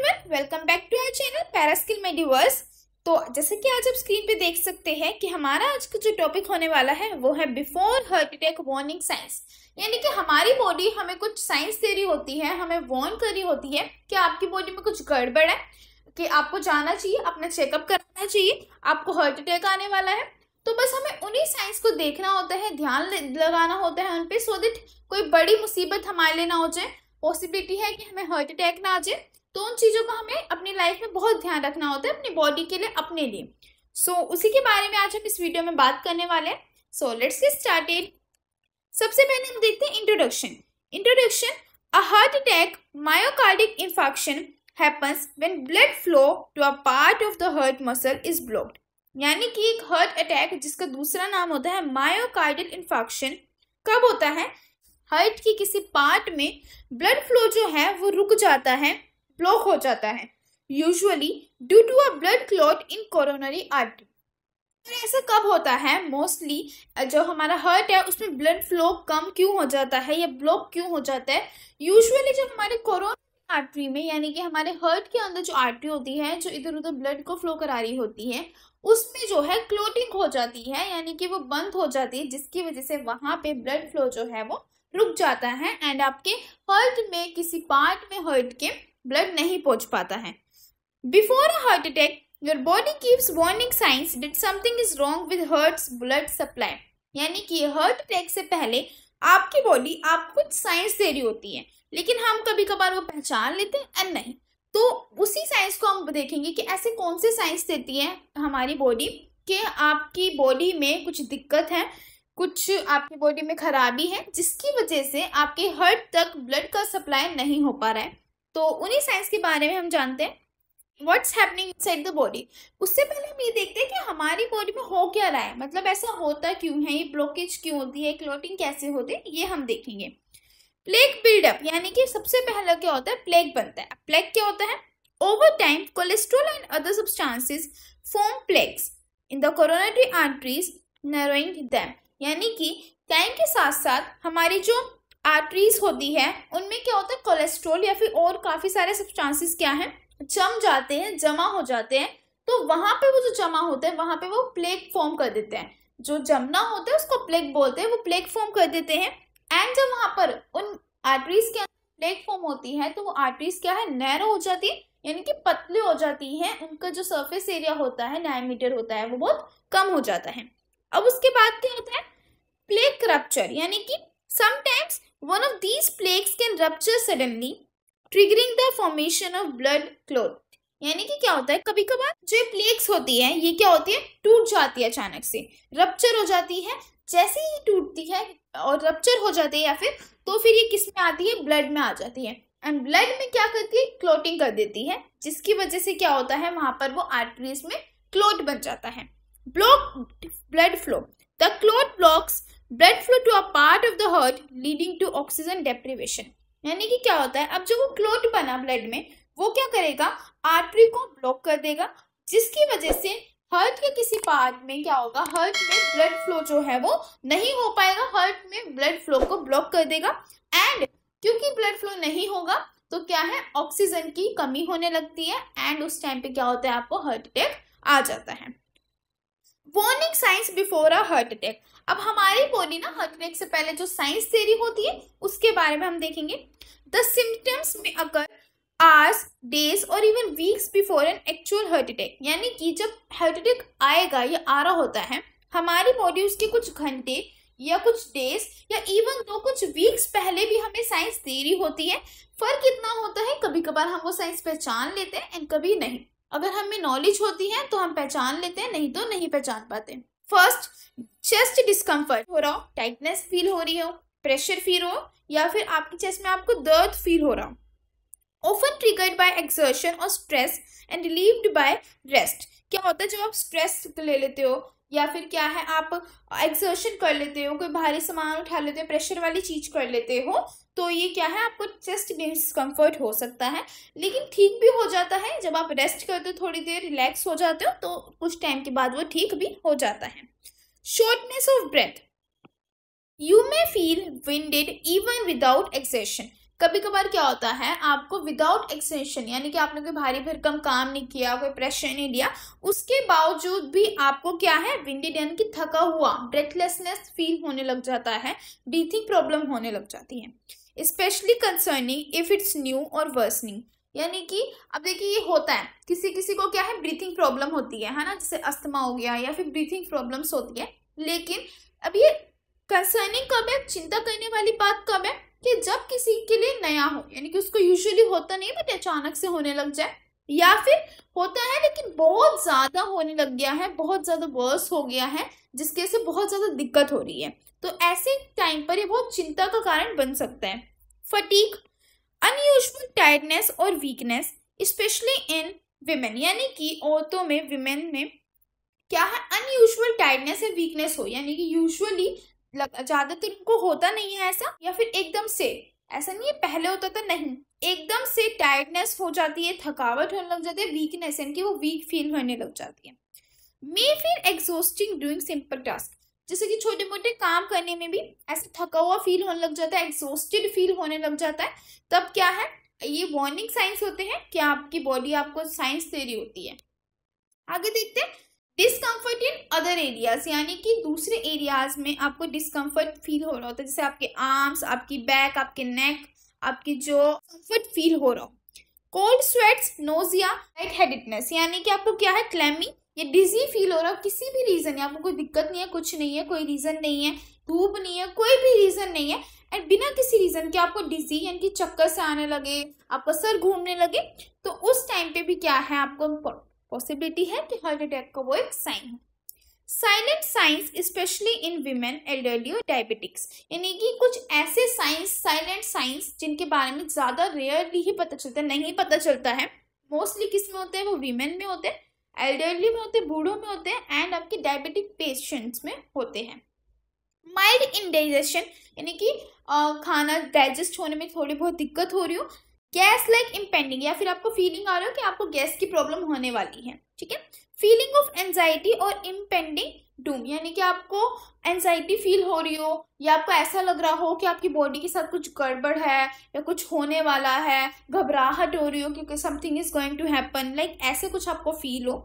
Everyone, welcome back to our channel Paraskill Mediverse. तो जैसे कि आज आप स्क्रीन पे देख सकते हैं कि हमारा आज का जो टॉपिक होने वाला है वो है before heart attack warning science. यानी कि हमारी बॉडी हमें कुछ साइंस दे रही होती है, हमें वार्न कर रही होती है कि आपकी बॉडी में कुछ गड़बड़ है, कि आपको जाना चाहिए, अपना चेकअप कराना चाहिए, आपको हार्ट अटैक आने वाला है। तो बस हमें उन्हीं साइंस को देखना होता है, ध्यान लगाना होता है उन पे, सो दैट कोई बड़ी मुसीबत हमारे लिए ना हो जाए। पॉसिबिलिटी है कि हमें हार्ट अटैक ना आ जाए, तो उन चीज़ों का हमें अपनी लाइफ में बहुत ध्यान रखना होता है, अपनी बॉडी के लिए, अपने लिए। सो उसी के बारे में आज हम इस वीडियो में बात करने वाले हैं। So let's get started. सबसे पहले हम देखते हैं introduction. A heart attack myocardic infarction happens when blood flow to a part of the heart muscle is blocked. यानी कि एक हार्ट अटैक जिसका दूसरा नाम होता है मायोकार्डियल इंफार्क्शन कब होता है? हार्ट की किसी पार्ट में ब्लड फ्लो जो है वो रुक जाता है, ब्लॉक हो जाता है, usually due to a blood clot in coronary artery. तो ऐसा कब होता है? मोस्टली जो हमारा हार्ट है उसमें ब्लड फ्लो कम क्यों हो जाता है या ब्लॉक क्यों हो जाता है? यूजुअली जब हमारे कोरोनरी आर्टरी में, यानी कि हमारे हार्ट के अंदर जो आर्टरी होती है जो इधर उधर ब्लड को फ्लो करा रही होती है, उसमें जो है क्लोटिंग हो जाती है, यानी कि वो बंद हो जाती है, जिसकी वजह से वहां पे ब्लड फ्लो जो है वो रुक जाता है एंड आपके हार्ट में किसी पार्ट में हार्ट के ब्लड नहीं पहुंच पाता है। Before a heart attack your body keeps warning science that something is wrong with hearts blood supply. यानी कि हार्ट अटैक से पहले आपकी बॉडी आपको कुछ साइंस दे रही होती है, लेकिन हम कभी कभार वो पहचान लेते हैं एंड नहीं। तो उसी साइंस को हम देखेंगे कि ऐसे कौन से साइंस देती है हमारी बॉडी कि आपकी बॉडी में कुछ दिक्कत है, कुछ आपकी बॉडी में खराबी है, जिसकी वजह से आपके हार्ट तक ब्लड का सप्लाई नहीं हो पा रहा है। तो उन्हीं साइंस के बारे में हम जानते हैं, what's happening inside the body. उससे पहले हम ये देखते हैं कि हमारी बॉडी में हो क्या रहा है, मतलब ऐसा होता क्यों है, ये ब्लॉकेज क्यों होती है, क्लॉटिंग कैसे होती है, ये हम देखेंगे। प्लेग बिल्डअप, यानी कि सबसे पहला क्या होता है? प्लेग बनता है। प्लेग क्या होता है? Over time cholesterol and other substances form plagues in the coronary arteries narrowing them. यानी कि टाइम के साथ साथ हमारी जो आर्टरीज होती है उनमें क्या होता है? कोलेस्ट्रॉल या फिर और काफी सारे सब्सटेंसेस क्या है, जम जाते हैं, जमा हो जाते हैं। तो वहां पे वो जो जमा होते हैं वहां पे वो प्लेग फॉर्म कर देते हैं। जो जमना होता है उसको प्लेग बोलते हैं, वो प्लेग फॉर्म कर देते हैं। एंड जब वहां पर उन आर्टरीज के अंदर प्लेग फॉर्म होती है तो वो आर्टरीज क्या है? नैरो हो जाती है, यानी कि पतली हो जाती है। उनका जो सरफेस एरिया होता है, डायमीटर होता है, वो बहुत कम हो जाता है। अब उसके बाद क्या होता है? प्लेग रप्चर, यानी कि sometimes one of these plagues can rupture suddenly triggering the formation of blood clot. यानी कि क्या होता है, कभी कभार जो प्लेग्स होती है ये क्या होती है? टूट जाती है, अचानक से रप्चर हो जाती है। जैसे ही टूटती है और रप्चर हो जाती है या फिर, तो फिर ये किस में आती है? ब्लड में आ जाती है। एंड ब्लड में क्या करती है? क्लॉटिंग कर देती है, जिसकी वजह से क्या होता है? वहां पर वो आर्टरीज में क्लॉट बन जाता है। Block blood flow, the clot blocks blood flow to a part of the heart leading to oxygen deprivation. यानी कि क्या होता है, अब जो वो क्लॉट बना ब्लड में, वो क्या करेगा? आर्टरी को ब्लॉक कर देगा, जिसकी वजह से हार्ट के किसी पार्ट में क्या होगा? हार्ट में ब्लड फ्लो जो है वो नहीं हो पाएगा, हार्ट में ब्लड फ्लो को ब्लॉक कर देगा। एंड क्योंकि ब्लड फ्लो नहीं होगा तो क्या है? ऑक्सीजन की कमी होने लगती है एंड उस टाइम पे क्या होता है? आपको हार्ट अटैक आ जाता है। Warning science before a heart attack. अब हमारी बॉडी ना हार्ट अटैक से पहले जो साइंस थ्योरी होती है उसके बारे में हम देखेंगे। द सिम्टम्स में अकर आवर्स, डेज और even weeks before an actual heart attack. यानी कि जब हार्ट अटैक आएगा या आ रहा होता है, हमारी बॉडी उसके कुछ घंटे या कुछ डेज या इवन तो कुछ वीक्स पहले भी हमें साइंस दे रही होती है। फर्क इतना होता है, कभी कभार हम वो साइंस पहचान लेते हैं एंड कभी नहीं। अगर हमें नॉलेज होती है तो हम पहचान लेते हैं, नहीं तो नहीं पहचान पाते। फर्स्ट, चेस्ट डिस्कम्फर्ट हो रहा हो, टाइटनेस फील हो रही हो, प्रेशर फील हो, या फिर आपकी चेस्ट में आपको दर्द फील हो रहा हो। ऑफन ट्रिगर्ड बाय एक्सर्शन और stress and relieved by rest. क्या होता है, जब आप स्ट्रेस ले लेते हो या फिर क्या है, आप एक्सर्शन कर लेते हो, कोई भारी सामान उठा लेते हो, प्रेशर वाली चीज कर लेते हो, तो ये क्या है? आपको चेस्ट डिस्कम्फर्ट हो सकता है, लेकिन ठीक भी हो जाता है। जब आप रेस्ट करते हो, थोड़ी देर रिलैक्स हो जाते हो, तो कुछ टाइम के बाद वो ठीक भी हो जाता है। Shortness of breath, you may feel winded even without exertion. कभी कभार क्या होता है, आपको विदाउट एक्सटेंशन यानी कि आपने कोई भारी भरकम काम नहीं किया, कोई प्रेशर नहीं लिया, उसके बावजूद भी आपको क्या है, विंडेड यानी कि थका हुआ, ब्रेथलेसनेस फील होने लग जाता है, ब्रीथिंग प्रॉब्लम होने लग जाती है। Specially concerning if it's new और वर्सनिंग, यानी कि अब देखिए ये होता है, किसी किसी को क्या है, ब्रीथिंग प्रॉब्लम होती है ना, जैसे अस्थमा हो गया या फिर ब्रीथिंग प्रॉब्लम्स होती है। लेकिन अब ये कंसर्निंग कब है, चिंता करने वाली बात कब है, कि जब किसी के लिए नया हो, यानी कि उसको यूजुअली होता नहीं बट अचानक से होने लग जाए, या फिर होता है लेकिन बहुत ज्यादा होने लग गया है, बहुत ज्यादा वर्स हो गया है, जिसके से बहुत ज्यादा दिक्कत हो रही है। तो ऐसे टाइम पर ये बहुत चिंता का कारण बन सकता है। फटीग, अनयूजुअल टायर्डनेस और वीकनेस स्पेशली इन विमेन, यानी कि औरतों में, विमेन में क्या है, अनयूजुअल टायर्डनेस या वीकनेस हो, यानी कि यूजुअली ज्यादातर उनको होता नहीं है ऐसा, या फिर एकदम से ऐसा नहीं है, पहले होता था नहीं, एकदम से टायर्डनेस हो जाती है, थकावट होने लग जाती है, वीकनेस यानी कि वो वीक फील होने लग जाती है। May feel exhausting doing simple task, जैसे कि छोटे मोटे काम करने में भी ऐसे थका हुआ फील होने लग जाता है, एग्जॉस्टेड फील होने लग जाता है, तब क्या है, ये वार्निंग साइंस होते हैं कि आपकी बॉडी आपको साइंस दे रही होती है। आगे देखते हैं, डिस्कम्फर्ट इन अदर एरियाज, यानी कि दूसरे एरियाज में आपको डिस्कम्फर्ट फील हो रहा होता है, जैसे आपके आर्म्स, आपकी बैक, आपके नेक, आपकी जो कंफर्ट फील हो रहा हो। Cold sweats, nausea, light headedness, यानी कि आपको क्या है, क्लैमी या डिजी फील हो रहा हो, किसी भी रीजन है, आपको कोई दिक्कत नहीं है, कुछ नहीं है, कोई रीजन नहीं है, धूप नहीं है, कोई भी रीजन नहीं है, एंड बिना किसी रीजन के आपको डिजी यानी कि चक्कर से आने लगे, आपका सर घूमने लगे, तो उस टाइम पे भी क्या है, आपको पॉसिबिलिटी है कि हार्ट अटैक का वो एक साइन है। Silent science specially in women, elderly और डायबिटिक्स, यानी कि कुछ ऐसे साइंस, साइलेंट साइंस जिनके बारे में ज्यादा रेयरली ही पता चलता है, नहीं पता चलता है, मोस्टली किस में होते हैं, वो विमेन में होते हैं, एल्डरली में होते हैं, बूढ़ों में होते हैं, एंड आपके डायबिटिक पेशेंट्स में होते हैं। माइल्ड इंडाइजेशन, यानी कि खाना डाइजेस्ट होने में थोड़ी बहुत दिक्कत हो रही हो, गैस लाइक इम्पेंडिंग, या फिर आपको फीलिंग आ रहा हो कि आपको गैस की प्रॉब्लम होने वाली है, ठीक है। फीलिंग ऑफ एंजाइटी और इम्पेंडिंग डूम, यानी कि आपको एंजाइटी फील हो रही हो, या आपको ऐसा लग रहा हो कि आपकी बॉडी के साथ कुछ गड़बड़ है या कुछ होने वाला है, घबराहट हो रही हो क्योंकि something is going to happen, like ऐसे कुछ आपको फील हो।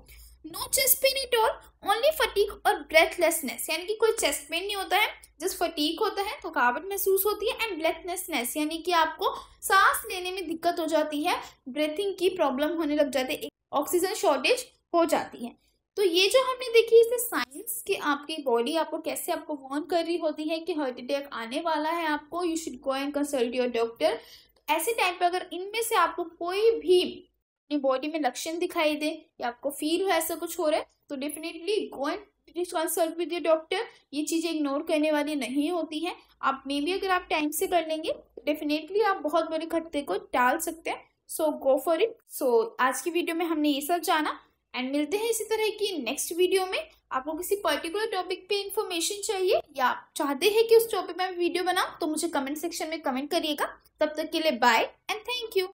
No chest pain at all, only fatigue और ब्रेथलेसनेस, यानी कि कोई चेस्ट पेन नहीं होता है, जस्ट फटीग होता है, थकावट महसूस होती है, एंड ब्रेथलेसनेस यानी कि आपको सांस लेने में दिक्कत हो जाती है, ब्रीथिंग की प्रॉब्लम होने लग जाती है, ऑक्सीजन शॉर्टेज हो जाती है। तो ये जो हमने देखी इससे साइंस कि आपकी बॉडी आपको कैसे आपको वार्न कर रही होती है कि हार्ट अटैक आने वाला है आपको, you should go and consult your doctor. ऐसे टाइम पे अगर इनमें से आपको कोई भी अपनी बॉडी में लक्षण दिखाई दे या आपको फील हो ऐसा कुछ हो रहा है, तो definitely go and consult with your doctor. ये चीजें इग्नोर करने वाली नहीं होती है। आप मे बी अगर आप टाइम से कर लेंगे तो डेफिनेटली आप बहुत बड़े खतरे को टाल सकते हैं। सो गो फॉर इट। सो आज की वीडियो में हमने ये सब जाना, एंड मिलते हैं इसी तरह की नेक्स्ट वीडियो में। आपको किसी पर्टिकुलर टॉपिक पे इंफॉर्मेशन चाहिए या आप चाहते हैं कि उस टॉपिक में वीडियो बनाऊं, तो मुझे कमेंट सेक्शन में कमेंट करिएगा। तब तक के लिए बाय एंड थैंक यू।